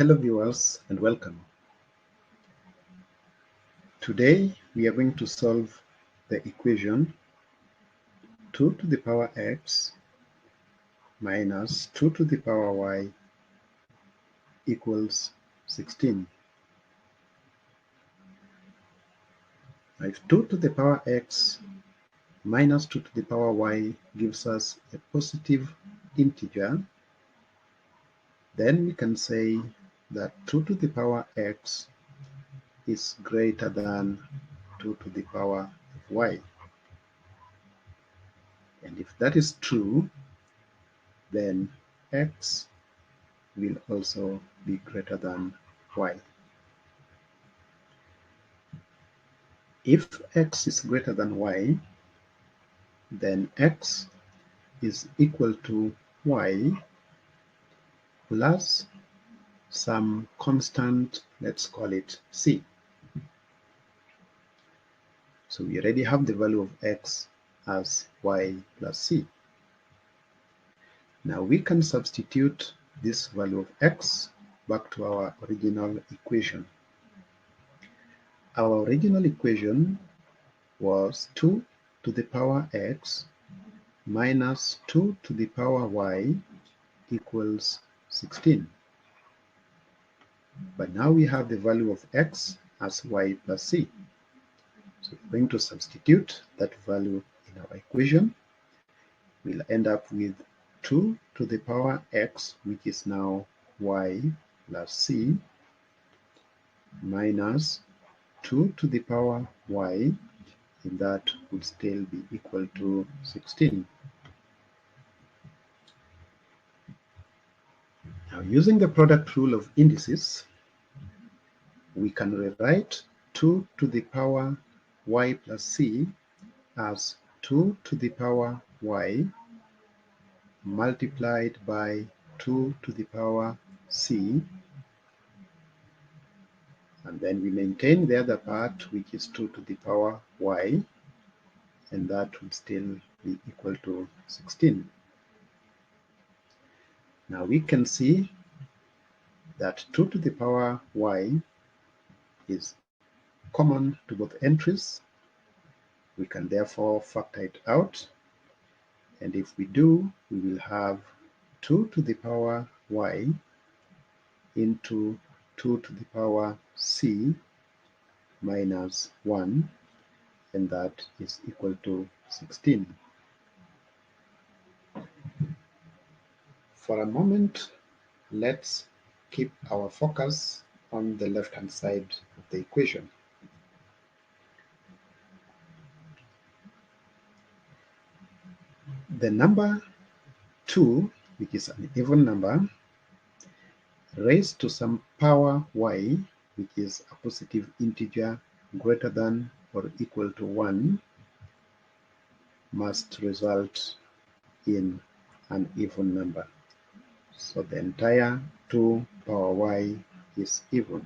Hello viewers and welcome. Today we are going to solve the equation 2 to the power x minus 2 to the power y equals 16. Now if 2 to the power x minus 2 to the power y gives us a positive integer, then we can say that 2 to the power x is greater than 2 to the power of y. And if that is true, then x will also be greater than y. If x is greater than y, then x is equal to y plus some constant, let's call it c. So we already have the value of x as y plus c. Now we can substitute this value of x back to our original equation. Our original equation was 2 to the power x minus 2 to the power y equals 16. But now we have the value of x as y plus c. So we're going to substitute that value in our equation. We'll end up with 2 to the power x, which is now y plus c, minus 2 to the power y, and that would still be equal to 16. Now, using the product rule of indices, we can rewrite 2 to the power y plus c as 2 to the power y multiplied by 2 to the power c, and then we maintain the other part, which is 2 to the power y, and that would still be equal to 16. Now we can see that 2 to the power y is common to both entries. We can therefore factor it out, and if we do, we will have 2 to the power y into 2 to the power c minus 1, and that is equal to 16. For a moment, let's keep our focus on the left-hand side of the equation. The number 2, which is an even number, raised to some power y, which is a positive integer greater than or equal to 1, must result in an even number. So the entire 2 power y is even.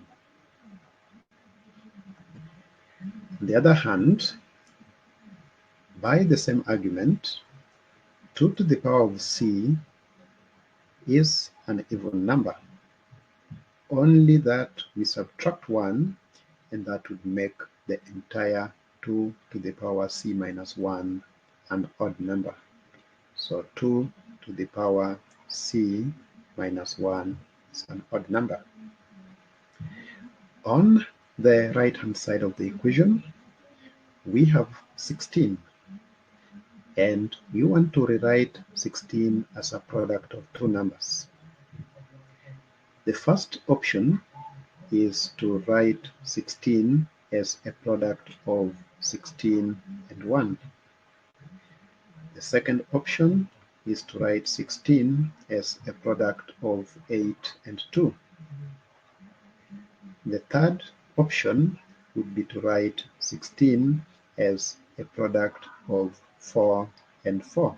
On the other hand, by the same argument, 2 to the power of c is an even number, only that we subtract 1, and that would make the entire 2 to the power c minus 1 an odd number. So 2 to the power c minus 1 is an odd number. On the right-hand side of the equation, we have 16, and we want to rewrite 16 as a product of two numbers. The first option is to write 16 as a product of 16 and 1. The second option is to write 16 as a product of 8 and 2. The third option would be to write 16 as a product of 4 and 4.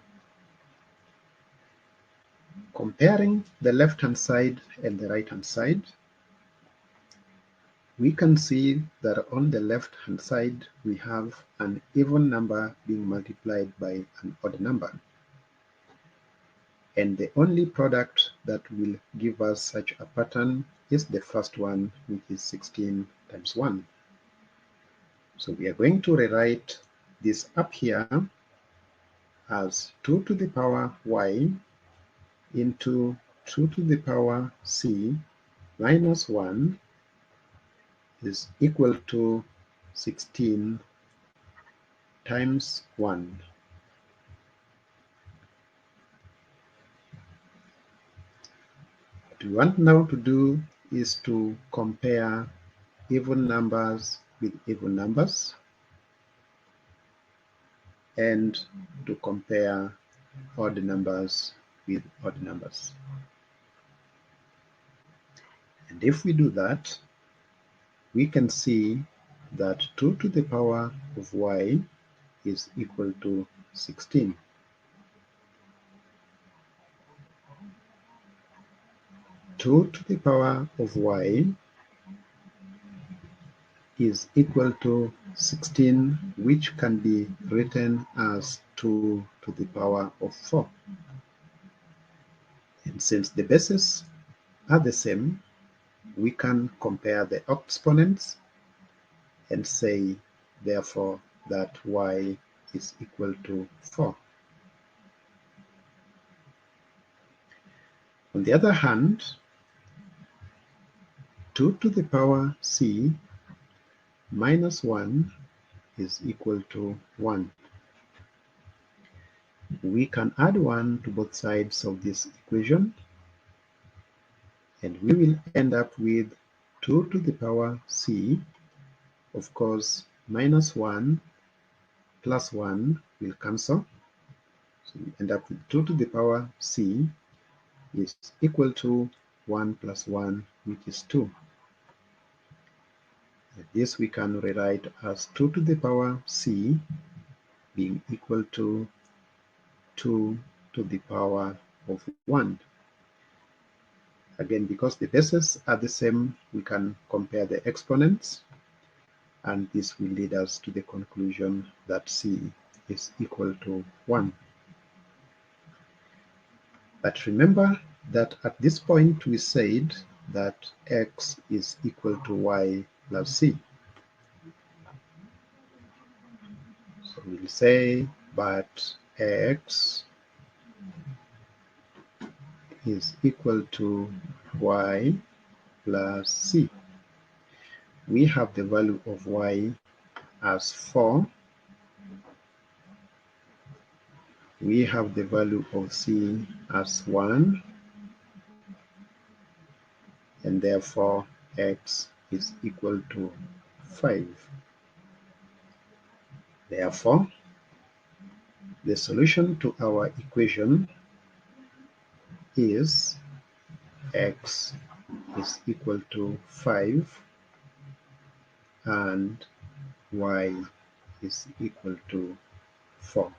Comparing the left-hand side and the right-hand side, we can see that on the left-hand side we have an even number being multiplied by an odd number. And the only product that will give us such a pattern is the first one, which is 16 times 1. So we are going to rewrite this up here as 2 to the power y into 2 to the power c minus 1 is equal to 16 times 1. What we want now to do is to compare even numbers with even numbers and to compare odd numbers with odd numbers. And if we do that, we can see that 2 to the power of y is equal to 16. 2 to the power of y is equal to 16, which can be written as 2 to the power of 4. And since the bases are the same, we can compare the exponents and say, therefore, that y is equal to 4. On the other hand, 2 to the power c minus 1 is equal to 1. We can add 1 to both sides of this equation, and we will end up with 2 to the power c. Of course, minus 1 plus 1 will cancel. So we end up with 2 to the power c is equal to 1 plus 1, which is 2. This we can rewrite as 2 to the power c being equal to 2 to the power of 1. Again, because the bases are the same, we can compare the exponents, and this will lead us to the conclusion that c is equal to 1. But remember that at this point we said that x is equal to y plus c. So we'll say, but x is equal to y plus c. We have the value of y as 4. We have the value of c as 1, and therefore x is equal to 5. Therefore, the solution to our equation is x is equal to 5 and y is equal to 4.